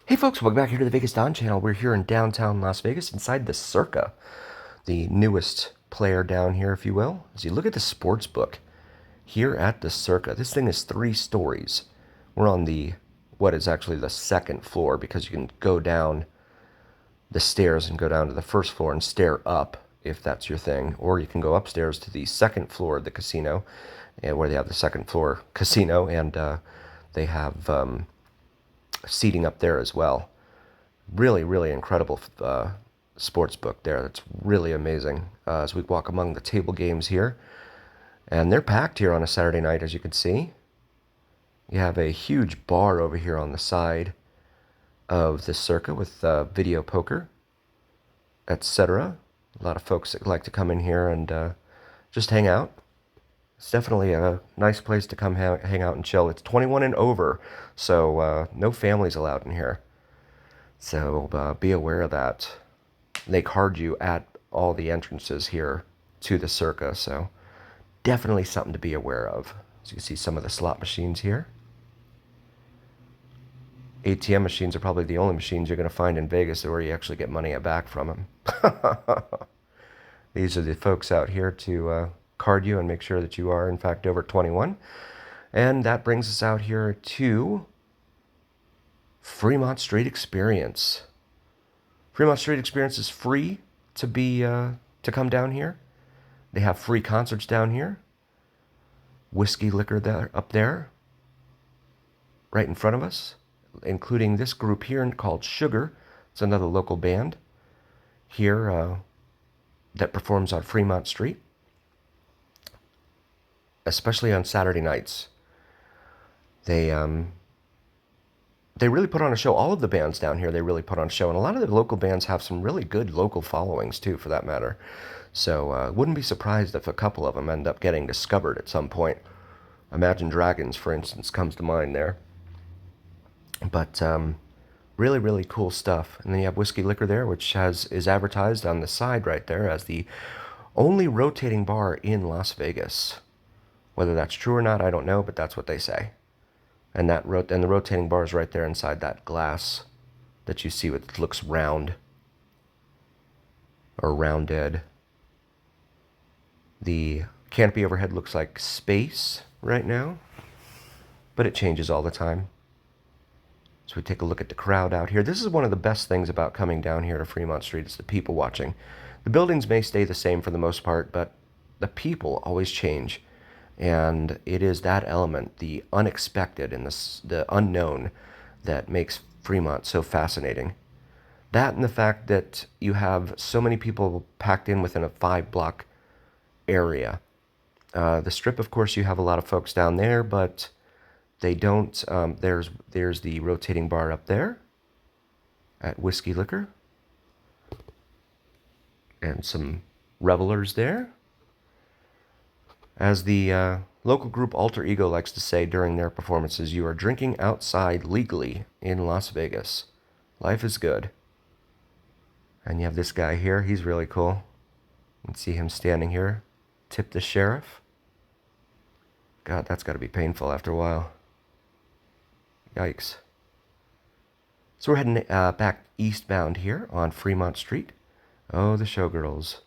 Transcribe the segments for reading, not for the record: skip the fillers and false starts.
Hey folks, welcome back here to the Vegas Don channel. We're here in downtown Las Vegas inside the Circa, the newest player down here, if you will. As you look at the sports book here at the Circa, this thing is 3 stories. We're on what is actually the second floor because you can go down the stairs and go down to the first floor and stare up if that's your thing. Or you can go upstairs to the second floor of the casino where they have the second floor casino and they have seating up there as well. Really, really incredible sports book there. That's really amazing as we walk among the table games here. And they're packed here on a Saturday night, as you can see. You have a huge bar over here on the side of the Circa with video poker, etc. A lot of folks that like to come in here and just hang out. It's definitely a nice place to come hang out and chill. It's 21 and over, so no families allowed in here. So be aware of that. They card you at all the entrances here to the Circa, so definitely something to be aware of. As you can see some of the slot machines here. ATM machines are probably the only machines you're going to find in Vegas where you actually get money back from them. These are the folks out here to card you and make sure that you are in fact over 21. And that brings us out here to Fremont Street Experience. Fremont Street Experience is free to come down here. They have free concerts down here. Whiskey liquor there up there, right in front of us, including this group here called Sugar. It's another local band here that performs on Fremont Street, especially on Saturday nights. They really put on a show. All of the bands down here, they really put on a show. And a lot of the local bands have some really good local followings, too, for that matter. So wouldn't be surprised if a couple of them end up getting discovered at some point. Imagine Dragons, for instance, comes to mind there. But really, really cool stuff. And then you have Whiskey Liquor there, which is advertised on the side right there as the only rotating bar in Las Vegas. Whether that's true or not, I don't know, but that's what they say. And the rotating bar is right there inside that glass that you see, which looks round or rounded. The canopy overhead looks like space right now, but it changes all the time. So we take a look at the crowd out here. This is one of the best things about coming down here to Fremont Street is the people watching. The buildings may stay the same for the most part, but the people always change. And it is that element, the unexpected and the unknown, that makes Fremont so fascinating. That and the fact that you have so many people packed in within a 5-block area. The Strip, of course, you have a lot of folks down there, but they don't. There's the rotating bar up there at Whiskey Liquor. And some revelers there. As the local group Alter Ego likes to say during their performances, you are drinking outside legally in Las Vegas. Life is good. And you have this guy here. He's really cool. You can see him standing here. Tip the sheriff. God, that's got to be painful after a while. Yikes. So we're heading back eastbound here on Fremont Street. Oh, the showgirls.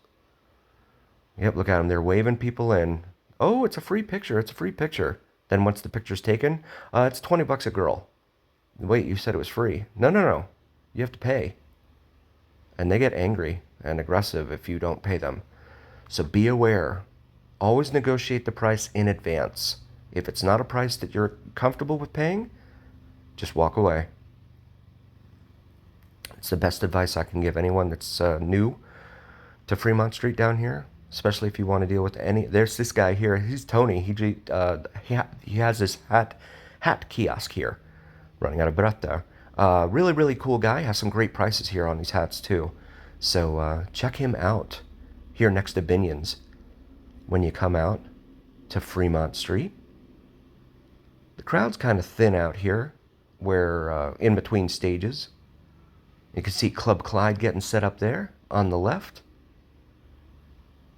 Yep, look at them. They're waving people in. Oh, it's a free picture. It's a free picture. Then once the picture's taken, it's $20 a girl. Wait, you said it was free. No. You have to pay. And they get angry and aggressive if you don't pay them. So be aware. Always negotiate the price in advance. If it's not a price that you're comfortable with paying, just walk away. It's the best advice I can give anyone that's new to Fremont Street down here. Especially if you want to deal with any. There's this guy here. He's Tony. He has this hat kiosk here. Running out of breath there. Really, really cool guy. Has some great prices here on these hats too. So check him out here next to Binion's when you come out to Fremont Street. The crowd's kind of thin out here, where in between stages. You can see Club Clyde getting set up there on the left.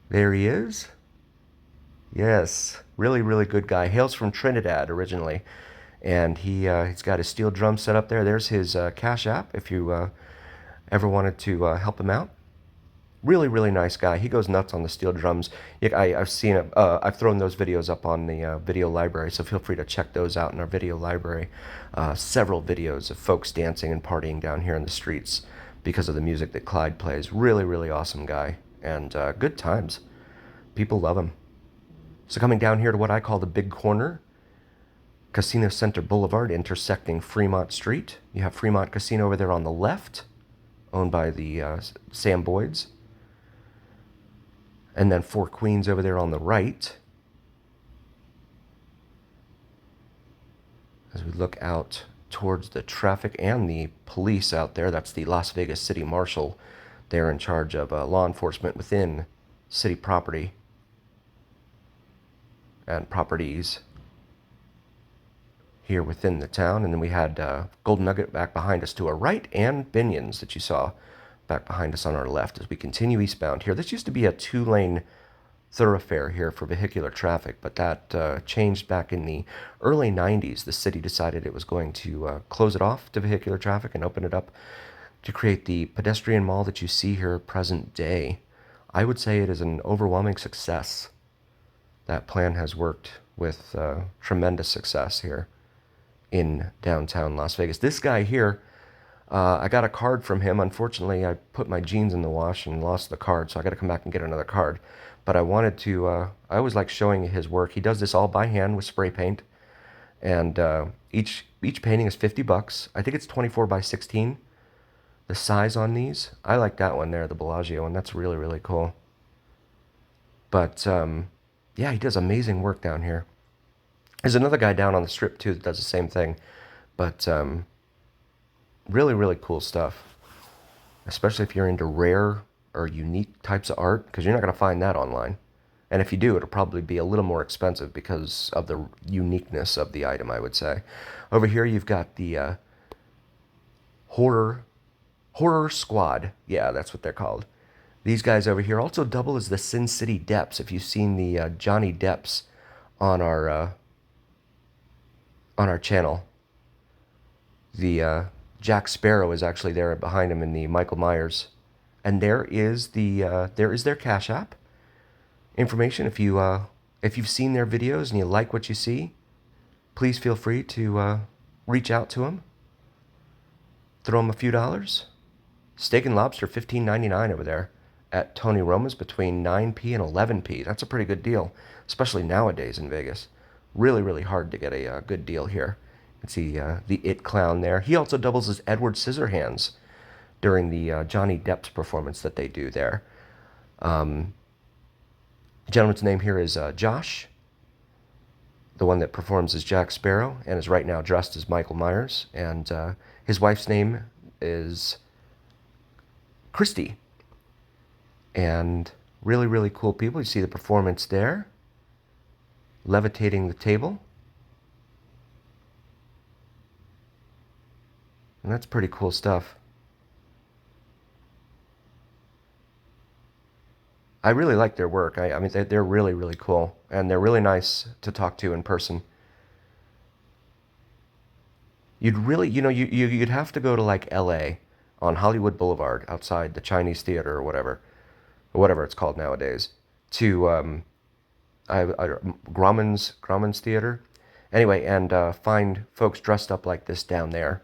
There he is. Yes, really, really good guy. Hails from Trinidad originally. And he's got his steel drum set up there. There's his Cash App if you ever wanted to help him out. Really, really nice guy. He goes nuts on the steel drums. I've seen it. I've thrown those videos up on the video library, so feel free to check those out in our video library. Several videos of folks dancing and partying down here in the streets because of the music that Clyde plays. Really, really awesome guy. And good times. People love him. So coming down here to what I call the Big Corner, Casino Center Boulevard intersecting Fremont Street. You have Fremont Casino over there on the left, owned by the Sam Boyds. And then Four Queens over there on the right. As we look out towards the traffic and the police out there, that's the Las Vegas City Marshal. They're in charge of law enforcement within city property and properties here within the town. And then we had Golden Nugget back behind us to our right, and Binion's that you saw back behind us on our left as we continue eastbound here. This used to be a 2-lane thoroughfare here for vehicular traffic, but that changed back in the early 90s. The city decided it was going to close it off to vehicular traffic and open it up to create the pedestrian mall that you see here present day. I would say it is an overwhelming success. That plan has worked with tremendous success here in downtown Las Vegas. This guy here, I got a card from him. Unfortunately, I put my jeans in the wash and lost the card, so I got to come back and get another card. But I wanted to, I always like showing his work. He does this all by hand with spray paint. And each painting is $50. I think it's 24 by 16. The size on these, I like that one there, the Bellagio one. That's really, really cool. But yeah, he does amazing work down here. There's another guy down on the strip too that does the same thing. But really, really cool stuff. Especially if you're into rare or unique types of art, because you're not going to find that online. And if you do, it'll probably be a little more expensive because of the uniqueness of the item, I would say. Over here, you've got the horror squad. Yeah, that's what they're called. These guys over here also double as the Sin City Deps. If you've seen the Johnny Deps on our channel, the Jack Sparrow is actually there behind him in the Michael Myers, and there is their Cash App information. If you've seen their videos and you like what you see, please feel free to reach out to them. Throw them a few dollars. Steak and lobster, $15.99 over there at Tony Roma's between 9p and 11p. That's a pretty good deal, especially nowadays in Vegas. Really, really hard to get a good deal here. You can see the It Clown there. He also doubles as Edward Scissorhands during the Johnny Depp's performance that they do there. The gentleman's name here is Josh, the one that performs as Jack Sparrow and is right now dressed as Michael Myers. And his wife's name is Christy. And really, really cool people. You see the performance there. Levitating the table. And that's pretty cool stuff. I really like their work. I mean, they're really, really cool. And they're really nice to talk to in person. You'd really, you'd have to go to like LA on Hollywood Boulevard outside the Chinese Theater or whatever it's called nowadays, to Grauman's Theater. Anyway, and find folks dressed up like this down there,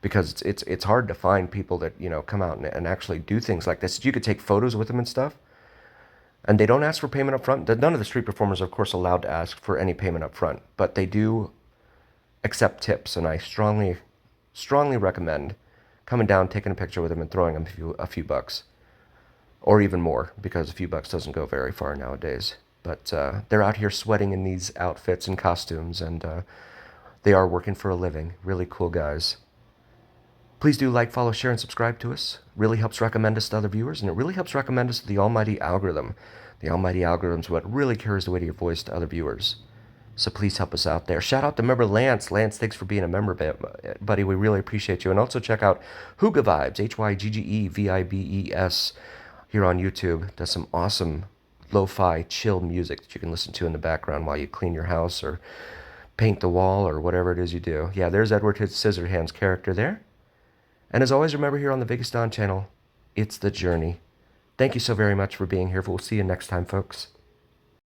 because it's hard to find people that come out and actually do things like this. You could take photos with them and stuff, and they don't ask for payment up front. None of the street performers are, of course, allowed to ask for any payment up front, but they do accept tips, and I strongly recommend coming down, taking a picture with them, and throwing them a few bucks, or even more, because a few bucks doesn't go very far nowadays. But they're out here sweating in these outfits and costumes, and they are working for a living. Really cool guys. Please do like, follow, share, and subscribe to us. Really helps recommend us to other viewers, and it really helps recommend us to the almighty algorithm. The almighty algorithm is what really carries the weight of your voice to other viewers. So please help us out there. Shout out to member Lance. Lance, thanks for being a member, buddy. We really appreciate you. And also check out Hygge Vibes, HYGGEVIBES, here on YouTube. Does some awesome lo-fi chill music that you can listen to in the background while you clean your house or paint the wall or whatever it is you do. Yeah, there's Edward Scissorhands' character there. And as always, remember here on the Vegas Don channel, it's the journey. Thank you so very much for being here. We'll see you next time, folks.